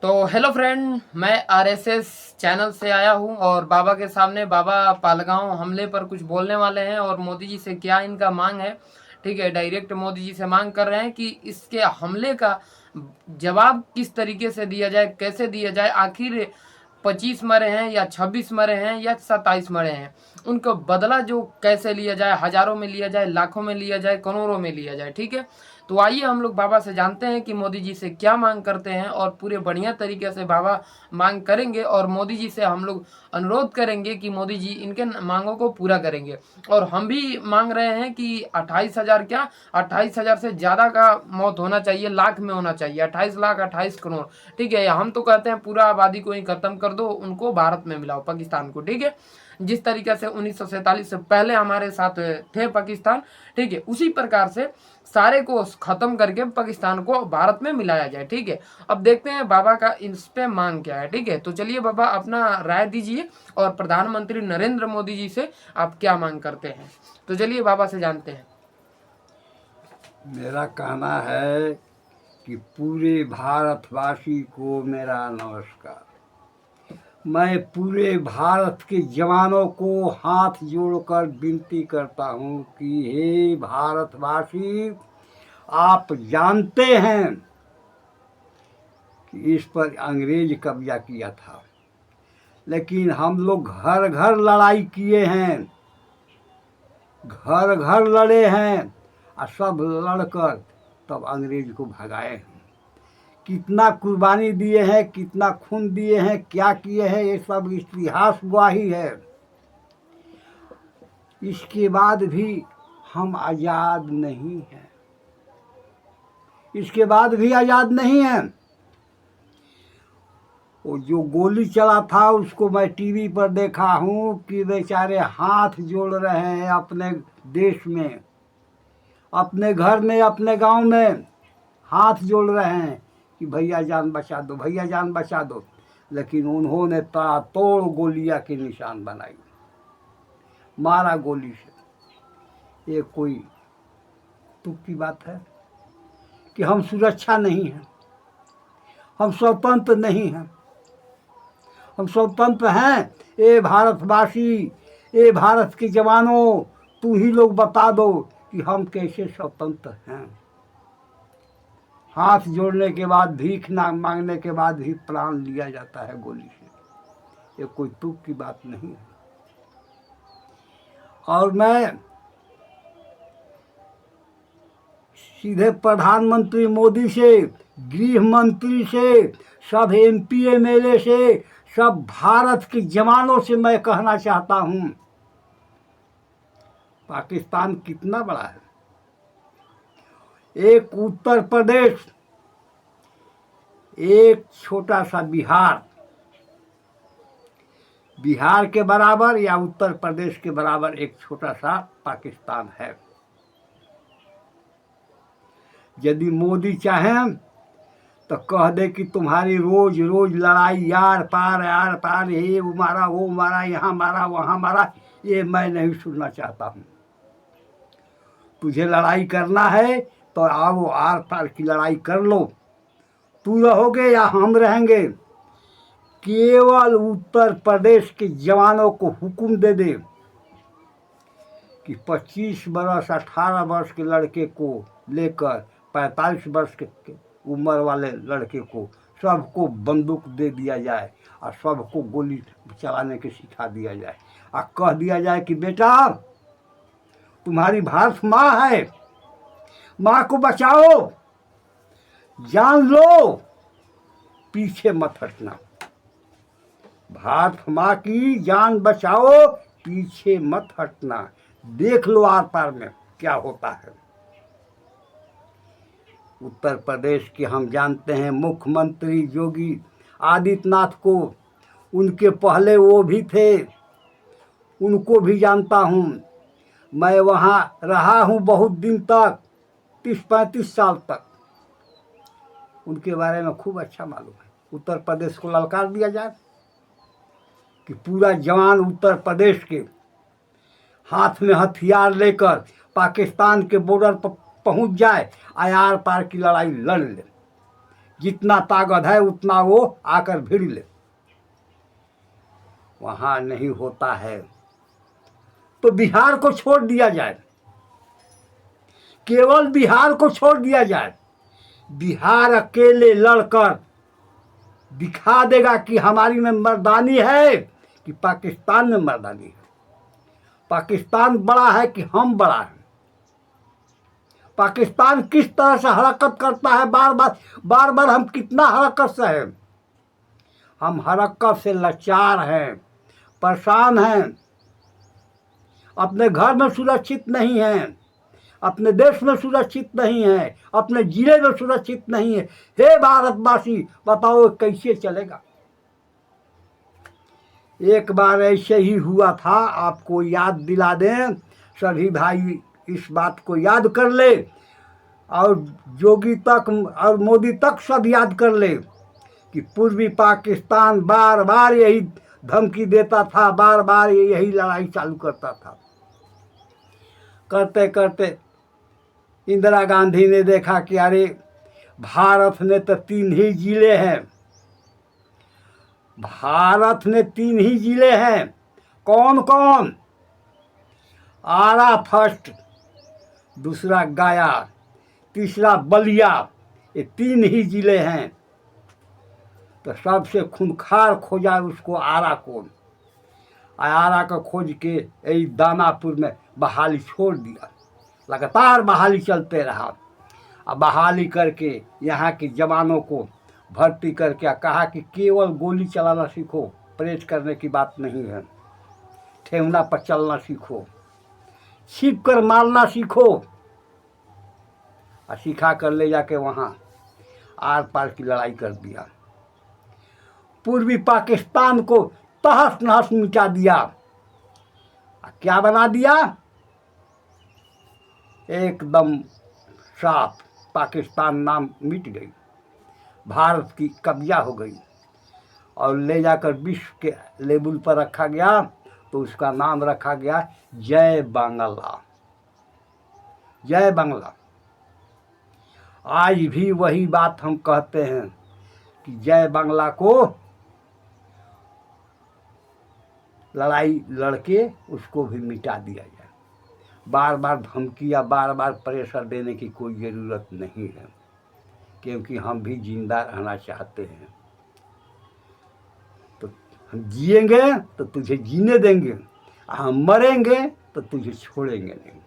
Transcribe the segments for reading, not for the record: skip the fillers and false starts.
तो hello friend, मैं RSS channel से आया हूं और बाबा के सामने बाबा पालगांव हमले पर कुछ बोलने वाले हैं और मोदी जी से क्या इनका मांग है। ठीक है, डायरेक्ट मोदी जी से मांग कर रहे हैं कि इसके हमले का जवाब किस तरीके से दिया जाए, कैसे दिया जाए। आखिर 25 मरे हैं या 26 मरे हैं या 27 मरे हैं, उनको बदला जो कैसे लिया जाए, हजारों में लिया जाए, लाखों में लिया जाए, करोड़ों में लिया जाए। ठीक है, तो आइए हम लोग बाबा से जानते हैं कि मोदी जी से क्या मांग करते हैं और पूरे बढ़िया तरीके से बाबा मांग करेंगे और मोदी जी से हम लोग अनुरोध करेंगे कि मोदी जी इनके मांगों को पूरा करेंगे। और हम भी मांग रहे हैं कि 28,000 क्या, 28,000 से ज़्यादा का मौत होना चाहिए, लाख में होना चाहिए, 28 लाख, 28 करोड़। ठीक है, हम तो कहते हैं पूरा आबादी को ही खत्म कर दो, उनको भारत में मिलाओ, पाकिस्तान को। ठीक है, जिस तरीके से 1947 से पहले हमारे साथ थे पाकिस्तान, ठीक है, उसी प्रकार से सारे को खत्म करके पाकिस्तान को भारत में मिलाया जाए। ठीक है, अब देखते हैं बाबा का इस पे मांग क्या है। ठीक है, तो चलिए बाबा अपना राय दीजिए और प्रधानमंत्री नरेंद्र मोदी जी से आप क्या मांग करते हैं। तो चलिए बाबा से जानते हैं। मेरा कहना है कि पूरे भारतवासी को मेरा नमस्कार। मैं पूरे भारत के जवानों को हाथ जोड़कर विनती करता हूं कि हे भारतवासी, आप जानते हैं कि इस पर अंग्रेज कब्जा किया था, लेकिन हम लोग घर घर लड़ाई किए हैं, घर घर लड़े हैं और सब लड़कर तब अंग्रेज को भगाए हैं। कितना कुर्बानी दिए हैं, कितना खून दिए हैं, क्या किए हैं, ये सब इतिहास गवाही है। इसके बाद भी हम आज़ाद नहीं हैं, इसके बाद भी आज़ाद नहीं हैं। वो जो गोली चला था उसको मैं टीवी पर देखा हूँ कि बेचारे हाथ जोड़ रहे हैं अपने देश में, अपने घर में, अपने गांव में हाथ जोड़ रहे हैं कि भैया जान बचा दो, भैया जान बचा दो। लेकिन उन्होंने ताबड़तोड़ गोलियां के निशान बनाई, मारा गोली से। ये कोई तुक की बात है कि हम सुरक्षा नहीं हैं, हम स्वतंत्र नहीं हैं। हम स्वतंत्र हैं। ए भारतवासी, ए भारत के जवानों, तू ही लोग बता दो कि हम कैसे स्वतंत्र हैं। हाथ जोड़ने के बाद, भीख ना मांगने के बाद भी प्राण लिया जाता है गोली से। ये कोई तुक की बात नहीं है। और मैं सीधे प्रधानमंत्री मोदी से, गृह मंत्री से, सब एमपी एमएलए से, सब भारत के जवानों से मैं कहना चाहता हूं, पाकिस्तान कितना बड़ा है। एक उत्तर प्रदेश, एक छोटा सा बिहार, बिहार के बराबर या उत्तर प्रदेश के बराबर एक छोटा सा पाकिस्तान है। यदि मोदी चाहें तो कह दे कि तुम्हारी रोज रोज लड़ाई यार पार, ये वो मारा, वो मारा, यहाँ मारा, वहाँ मारा, ये मैं नहीं सुनना चाहता हूँ। तुझे लड़ाई करना है तो आओ, आर पार की लड़ाई कर लो। तू रहोगे या हम रहेंगे, केवल उत्तर प्रदेश के जवानों को हुक्म दे दे कि 25 वर्ष, 18 वर्ष के लड़के को लेकर 45 वर्ष के उम्र वाले लड़के को, सबको बंदूक दे दिया जाए और सबको गोली चलाने के सिखा दिया जाए और कह दिया जाए कि बेटा, तुम्हारी भारत माँ है, माँ को बचाओ, जान लो, पीछे मत हटना। भारत माँ की जान बचाओ, पीछे मत हटना। देख लो आर पार में क्या होता है। उत्तर प्रदेश के हम जानते हैं मुख्यमंत्री योगी आदित्यनाथ को, उनके पहले वो भी थे, उनको भी जानता हूँ। मैं वहाँ रहा हूँ बहुत दिन तक, 30-35 साल तक। उनके बारे में खूब अच्छा मालूम है। उत्तर प्रदेश को ललकार दिया जाए कि पूरा जवान उत्तर प्रदेश के हाथ में हथियार लेकर पाकिस्तान के बॉर्डर पर पहुंच जाए, आर पार की लड़ाई लड़ ले। जितना ताकत है उतना वो आकर भिड़ ले। वहाँ नहीं होता है तो बिहार को छोड़ दिया जाए, केवल बिहार को छोड़ दिया जाए। बिहार अकेले लड़कर दिखा देगा कि हमारी में मर्दानी है कि पाकिस्तान में मर्दानी है। पाकिस्तान बड़ा है कि हम बड़ा है। पाकिस्तान किस तरह से हरकत करता है, बार बार हम कितना हरकत से हैं। हम हरकत से लाचार हैं, परेशान हैं, अपने घर में सुरक्षित नहीं हैं, अपने देश में सुरक्षित नहीं है, अपने जिले में सुरक्षित नहीं है। हे भारतवासी, बताओ कैसे चलेगा। एक बार ऐसे ही हुआ था, आपको याद दिला दें, सभी भाई इस बात को याद कर ले, और योगी तक और मोदी तक सब याद कर ले कि पूर्वी पाकिस्तान बार बार यही धमकी देता था, बार बार यही लड़ाई चालू करता था। करते करते इंदिरा गांधी ने देखा कि अरे भारत ने तो 3 ही जिले हैं, भारत में 3 ही जिले हैं। कौन कौन? आरा फर्स्ट, दूसरा गया, तीसरा बलिया, ये 3 ही जिले हैं। तो सबसे खूंखार खोजा उसको आरा को, आरा को खोज के यही दानापुर में बहाली छोड़ दिया। लगातार बहाली चलते रहा। अब बहाली करके यहाँ के जवानों को भर्ती करके कहा कि केवल गोली चलाना सीखो, परेड करने की बात नहीं है, ठेहुना पर चलना सीखो, छिप कर मारना सीखो। और सिखा कर ले जाके वहाँ आर पार की लड़ाई कर दिया। पूर्वी पाकिस्तान को तहस नहस मिटा दिया। क्या बना दिया? एकदम साफ पाकिस्तान नाम मिट गई, भारत की कब्जा हो गई, और ले जाकर विश्व के लेवल पर रखा गया। तो उसका नाम रखा गया जय बांग्ला। जय बांग्ला। आज भी वही बात हम कहते हैं कि जय बांग्ला को लड़ाई लड़के उसको भी मिटा दिया जाए। बार बार धमकी या बार बार प्रेशर देने की कोई ज़रूरत नहीं है, क्योंकि हम भी जिंदा रहना चाहते हैं। तो हम जिएंगे तो तुझे जीने देंगे, हम मरेंगे तो तुझे छोड़ेंगे नहीं।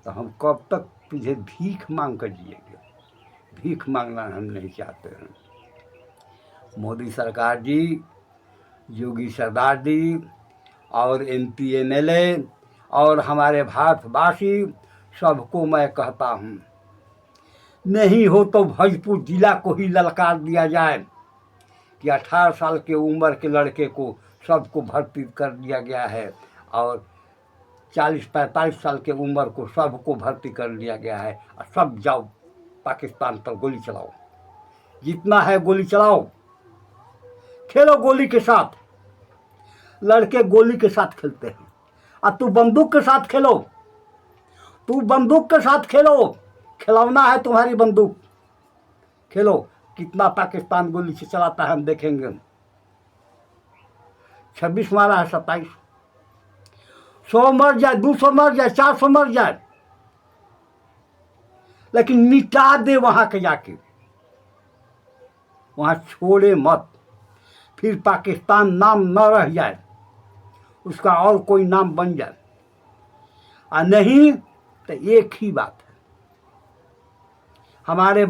तो हम कब तक तुझे भीख मांग कर जिएंगे? भीख मांगना हम नहीं चाहते हैं। मोदी सरकार जी, योगी सरदार जी और MP MLA और हमारे भारतवासी सबको मैं कहता हूँ, नहीं हो तो भोजपुर जिला को ही ललकार दिया जाए कि 18 साल के उम्र के लड़के को सबको भर्ती कर दिया गया है, और 40-45 साल के उम्र को सबको भर्ती कर दिया गया है, और सब जाओ पाकिस्तान पर गोली चलाओ, जितना है गोली चलाओ, खेलो गोली के साथ। लड़के गोली के साथ खेलते हैं, और तू बंदूक के साथ खेलो, तू बंदूक के साथ खेलो, खिलौना है तुम्हारी बंदूक, खेलो। कितना पाकिस्तान गोली से चलाता है हम देखेंगे। 26 मारा है, 27। 100 मर जाए, 200 मर जाए, 400 मर जाए, लेकिन मिटा दे वहां के जाके, वहां छोड़े मत। फिर पाकिस्तान नाम न रह जाए, उसका और कोई नाम बन जाए। और नहीं तो एक ही बात है, हमारे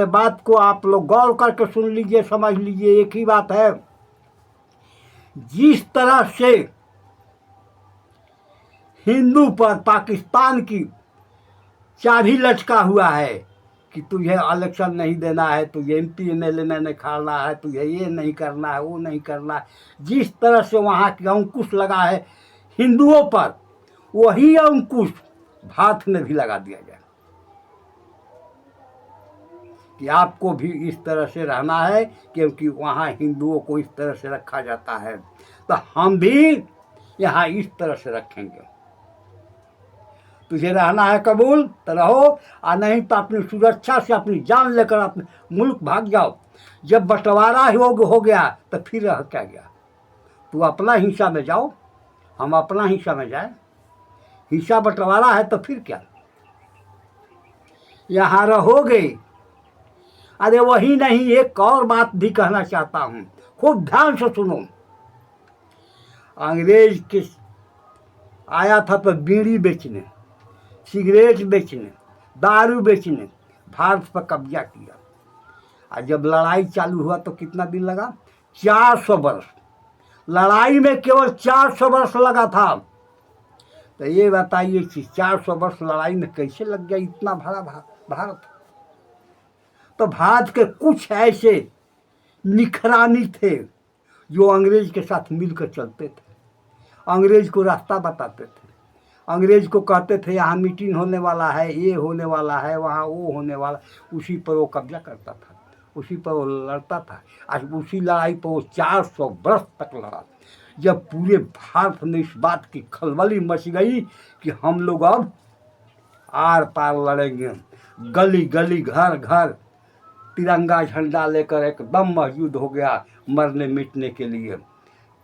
बात को आप लोग गौर करके सुन लीजिए, समझ लीजिए। एक ही बात है, जिस तरह से हिंदू पर पाकिस्तान की चाबी लटका हुआ है कि तुझे इलेक्शन नहीं देना है, तुझे MP MLA नहीं खाना है, तुझे ये नहीं करना है, वो नहीं करना है, जिस तरह से वहाँ की अंकुश लगा है हिंदुओं पर, वही अंकुश भारत में भी लगा दिया जाए कि आपको भी इस तरह से रहना है, क्योंकि वहाँ हिंदुओं को इस तरह से रखा जाता है, तो हम भी यहाँ इस तरह से रखेंगे। तुझे रहना है कबूल तो रहो, और नहीं तो अपनी सुरक्षा से अपनी जान लेकर अपने मुल्क भाग जाओ। जब बंटवारा हो गया तो फिर रह क्या गया। तू अपना हिस्सा में जाओ, हम अपना हिस्सा में जाए। हिस्सा बंटवारा है तो फिर क्या, यहाँ रहोगे। अरे वही नहीं, एक और बात भी कहना चाहता हूँ, खूब ध्यान से सुनो। अंग्रेज के आया था तो बीड़ी बेचने, सिगरेट बेचने, दारू बेचने भारत पर कब्जा किया। और जब लड़ाई चालू हुआ तो कितना दिन लगा? 400 वर्ष। लड़ाई में केवल 400 वर्ष लगा था। तो ये बताइए कि 400 वर्ष लड़ाई में कैसे लग गया इतना बड़ा भारत। तो भारत के कुछ ऐसे निखरानी थे जो अंग्रेज के साथ मिलकर चलते थे, अंग्रेज को रास्ता बताते थे, अंग्रेज को कहते थे यहाँ मीटिंग होने वाला है, ये होने वाला है, वहाँ वो होने वाला, उसी पर वो कब्जा करता था, उसी पर वो लड़ता था। आज उसी लड़ाई पर वो 400 वर्ष तक लड़ा। जब पूरे भारत में इस बात की खलबली मच गई कि हम लोग अब आर पार लड़ेंगे, गली गली घर घर तिरंगा झंडा लेकर एकदम मौजूद हो गया मरने मिटने के लिए।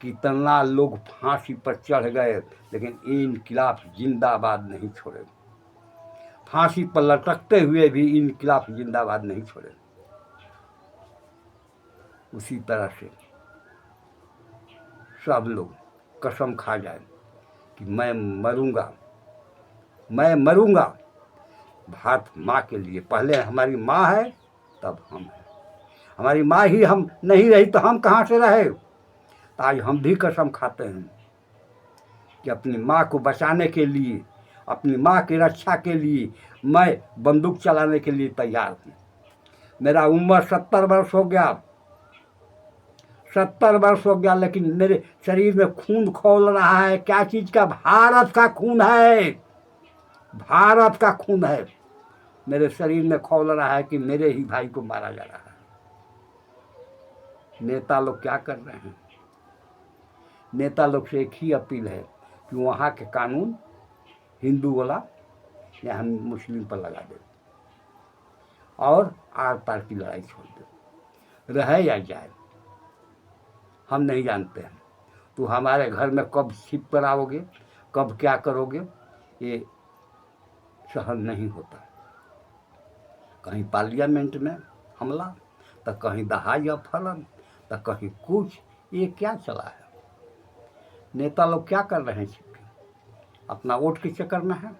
कितना लोग फांसी पर चढ़ गए, लेकिन इनकलाब जिंदाबाद नहीं छोड़े। फांसी पर लटकते हुए भी इनकलाब जिंदाबाद नहीं छोड़े। उसी तरह से सब लोग कसम खा जाए कि मैं मरूंगा, मैं मरूंगा भारत माँ के लिए। पहले हमारी माँ है तब हम हैं। हमारी माँ ही हम नहीं रही तो हम कहाँ से रहे। तो आज हम भी कसम खाते हैं कि अपनी माँ को बचाने के लिए, अपनी माँ की रक्षा के लिए मैं बंदूक चलाने के लिए तैयार हूँ। मेरा उम्र 70 वर्ष हो गया, 70 वर्ष हो गया, लेकिन मेरे शरीर में खून खौल रहा है। क्या चीज़ का? भारत का खून है, भारत का खून है मेरे शरीर में खौल रहा है कि मेरे ही भाई को मारा जा रहा है। नेता लोग क्या कर रहे हैं? नेता लोग से एक ही अपील है कि वहाँ के कानून हिंदू वाला या हम मुस्लिम पर लगा दे और आर पार की लड़ाई छोड़ दे। रहे या जाए हम नहीं जानते हैं। तो हमारे घर में कब छिप कर आओगे, कब क्या करोगे, ये सहन नहीं होता। कहीं पार्लियामेंट में हमला, तो कहीं दहाड़ या फलन, तो कहीं कुछ। ये क्या चला है? नेता लोग क्या कर रहे हैं? छिप अपना वोट के चक्कर में है।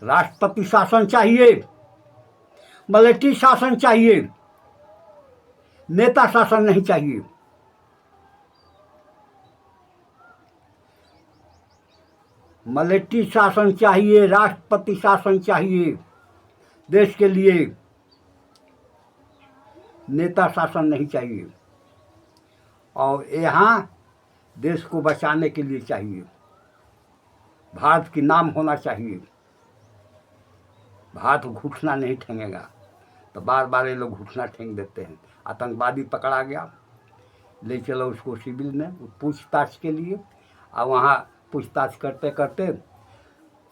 राष्ट्रपति शासन चाहिए, मिलिट्री शासन चाहिए, नेता शासन नहीं चाहिए। मिलिट्री शासन चाहिए, राष्ट्रपति शासन चाहिए देश के लिए, नेता शासन नहीं चाहिए। और यहाँ देश को बचाने के लिए चाहिए, भारत की नाम होना चाहिए। भारत घुटना नहीं ठेंगेगा। तो बार बार ये लोग घुटना ठेंग देते हैं। आतंकवादी पकड़ा गया, ले चलो उसको सिविल में पूछताछ के लिए, और वहाँ पूछताछ करते करते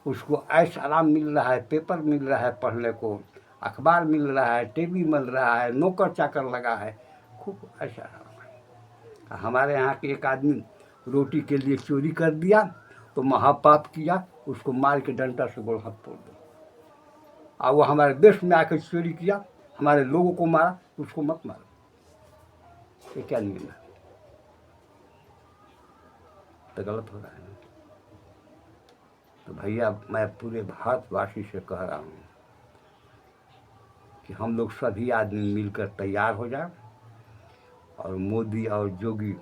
उसको ऐश आराम मिल रहा है, पेपर मिल रहा है पढ़ने को, अखबार मिल रहा है, टीवी मिल रहा है, नौकर चाकर लगा है, खूब ऐसा है। हमारे यहाँ के एक आदमी रोटी के लिए चोरी कर दिया तो महापाप किया, उसको मार के डंडा से गोड़ हाथ तोड़ दो। और वो हमारे देश में आकर चोरी किया, हमारे लोगों को मारा, उसको मत मारो। ये क्या नियम है? तो गलत हो रहा है। तो भैया मैं पूरे भारतवासी से कह रहा हूँ कि हम लोग सभी आदमी मिलकर तैयार हो जाए, और मोदी और योगी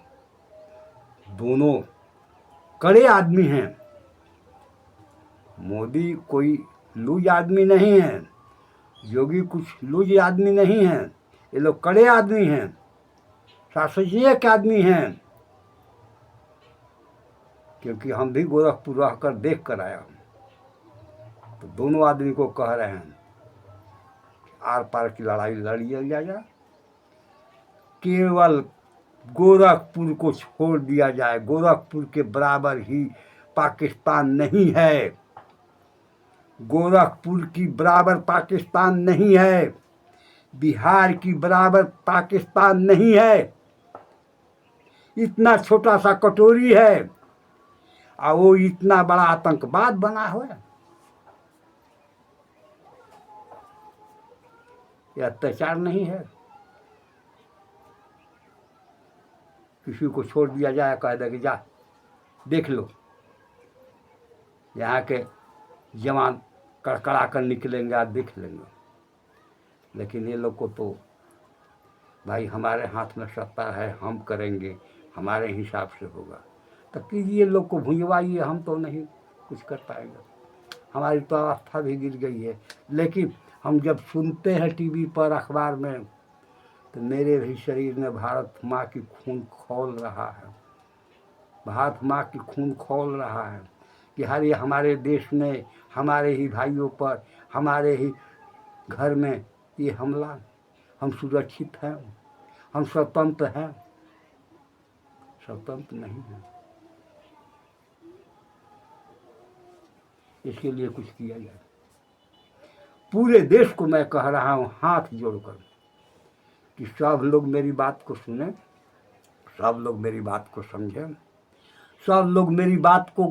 दोनों कड़े आदमी हैं। मोदी कोई लूज आदमी नहीं है, योगी कुछ लूज आदमी नहीं है। ये लोग कड़े आदमी हैं, शासकीय के आदमी हैं। क्योंकि हम भी गोरखपुर रह कर देख कर आया हूँ। तो दोनों आदमी को कह रहे हैं आर पार की लड़ाई लड़िए जाए, केवल गोरखपुर को छोड़ दिया जाए। गोरखपुर के बराबर ही पाकिस्तान नहीं है, गोरखपुर की बराबर पाकिस्तान नहीं है, बिहार की बराबर पाकिस्तान नहीं है। इतना छोटा सा कटोरी है और वो इतना बड़ा आतंकवाद बना हुआ है। ये अत्याचार नहीं है? किसी को छोड़ दिया जाए, कह दे कि जा देख लो, यहाँ के जवान कड़कड़ा कर निकलेंगे, आप देख लेंगे। लेकिन ये लोग को तो भाई हमारे हाथ में सत्ता है, हम करेंगे, हमारे हिसाब से होगा। तो कीजिए, लोग को भुजवाइए, हम तो नहीं कुछ कर पाएंगे। हमारी तो अवस्था भी गिर गई है। लेकिन हम जब सुनते हैं टीवी पर, अखबार में, तो मेरे भी शरीर में भारत माँ की खून खौल रहा है। भारत माँ की खून खौल रहा है कि हमारे देश में, हमारे ही भाइयों पर, हमारे ही घर में ये हमला। हम सुरक्षित हैं, हम स्वतंत्र हैं? स्वतंत्र नहीं है। इसके लिए कुछ किया जाए। पूरे देश को मैं कह रहा हूँ हाथ जोड़कर कि सब लोग मेरी बात को सुने, सब लोग मेरी बात को समझें, सब लोग मेरी बात को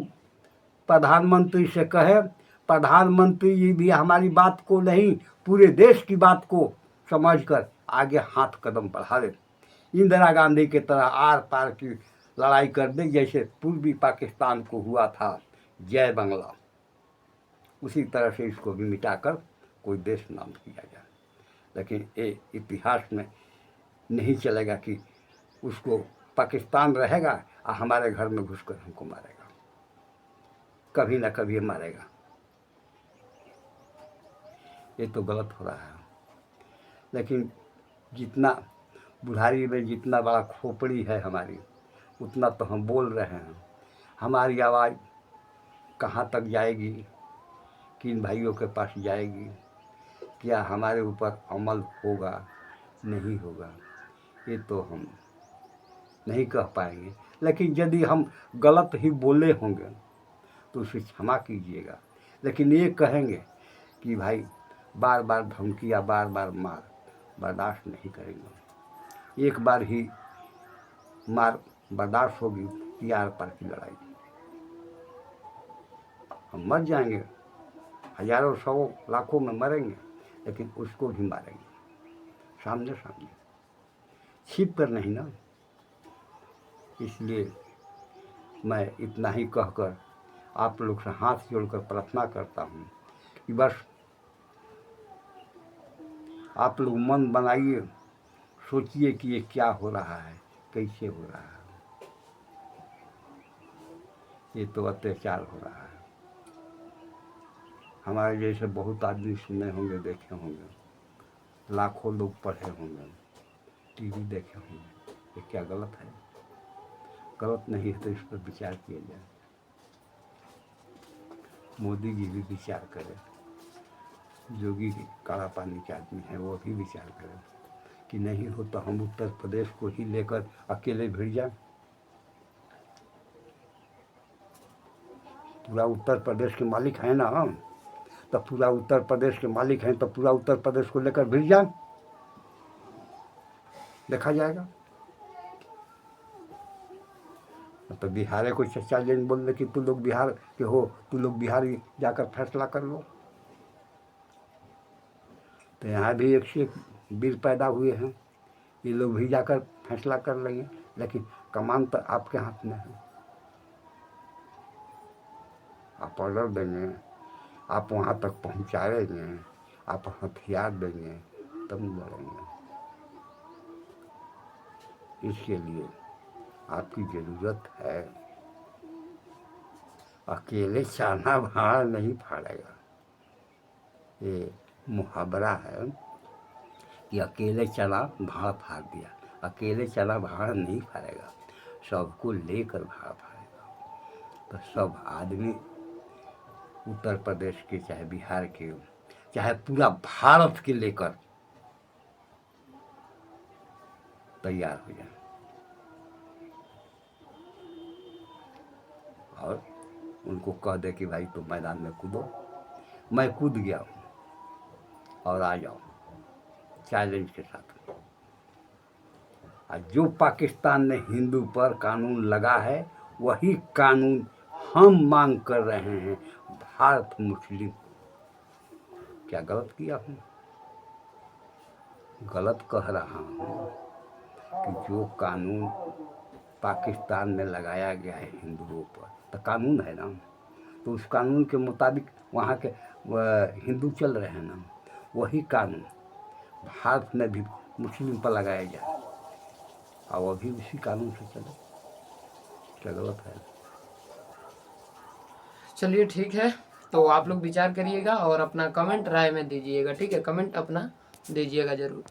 प्रधानमंत्री से कहे। प्रधानमंत्री जी भी हमारी बात को नहीं, पूरे देश की बात को समझकर आगे हाथ कदम बढ़ा दे। इंदिरा गांधी की तरह आर पार की लड़ाई कर दे, जैसे पूर्वी पाकिस्तान को हुआ था जय बांग्ला। उसी तरह से इसको भी मिटाकर कोई देश नाम किया जाए। लेकिन ये इतिहास में नहीं चलेगा कि उसको पाकिस्तान रहेगा और हमारे घर में घुसकर हमको मारेगा। कभी ना कभी मारेगा। ये तो गलत हो रहा है। लेकिन जितना बुढ़ारी में जितना बड़ा खोपड़ी है हमारी, उतना तो हम बोल रहे हैं। हमारी आवाज़ कहाँ तक जाएगी, किन भाइयों के पास जाएगी, क्या हमारे ऊपर अमल होगा, नहीं होगा, ये तो हम नहीं कह पाएंगे। लेकिन यदि हम गलत ही बोले होंगे तो उसे क्षमा कीजिएगा। लेकिन ये कहेंगे कि भाई बार बार धमकियाँ, बार बार मार बर्दाश्त नहीं करेंगे। एक बार ही मार बर्दाश्त होगी, कि आर पार की लड़ाई। हम मर जाएंगे, हजारों सौ लाखों में मरेंगे, लेकिन उसको भी मारेंगे सामने सामने, छिप कर नहीं ना। इसलिए मैं इतना ही कहकर आप लोग से हाथ जोड़कर प्रार्थना करता हूँ कि बस आप लोग मन बनाइए, सोचिए कि ये क्या हो रहा है, कैसे हो रहा है। ये तो अत्याचार हो रहा है। हमारे जैसे बहुत आदमी सुने होंगे, देखे होंगे, लाखों लोग पढ़े होंगे, टीवी देखे होंगे। ये क्या गलत है? गलत नहीं है तो इस पर विचार किया जाए। मोदी जी भी विचार करें, योगी काला पानी के आदमी है, वो भी विचार करें कि नहीं हो तो हम उत्तर प्रदेश को ही लेकर अकेले भिड़ जाएं। पूरा उत्तर प्रदेश के मालिक हैं ना हम, तो पूरा उत्तर प्रदेश के मालिक हैं, तो पूरा उत्तर प्रदेश को लेकर भिड़ जाएं, देखा जाएगा। तो बिहार को चर्चा लेने बोल रहे कि तू लोग बिहार के हो, तू लोग बिहार जाकर फैसला कर लो। तो यहाँ भी एक से एक वीर पैदा हुए हैं, ये लोग भी जाकर फैसला कर लेंगे। लेकिन कमान तो आपके हाथ में है। आप ऑर्डर देंगे, आप वहाँ तक पहुँचाएंगे, आप हथियार देंगे, तब लड़ेंगे। इसके लिए आपकी ज़रूरत है। अकेले चाना भाड़ नहीं फाड़ेगा। ये मुहावरा है कि अकेले चना भाड़ फाड़ दिया। अकेले चना भाड़ नहीं फाड़ेगा, सबको लेकर भाड़ फाड़ेगा। तो सब आदमी उत्तर प्रदेश के, चाहे बिहार के, चाहे पूरा भारत के लेकर तैयार हो जाए। और उनको कह दे कि भाई तुम मैदान में कूदो, मैं कूद गया हूँ और आ जाओ चैलेंज के साथ। और जो पाकिस्तान ने हिंदू पर कानून लगा है वही कानून हम मांग कर रहे हैं भारत मुस्लिम। क्या गलत किया हूँ? गलत कह रहा हूँ कि जो कानून पाकिस्तान में लगाया गया है हिंदुओं पर, तो कानून है ना, तो उस कानून के मुताबिक वहाँ के हिंदू चल रहे हैं ना, वही कानून भारत में भी मुस्लिम पर लगाया जाए और वो भी उसी कानून से चले। क्या गलत है? चलिए ठीक है, तो आप लोग विचार करिएगा और अपना कमेंट राय में दीजिएगा, ठीक है? कमेंट अपना दीजिएगा ज़रूर।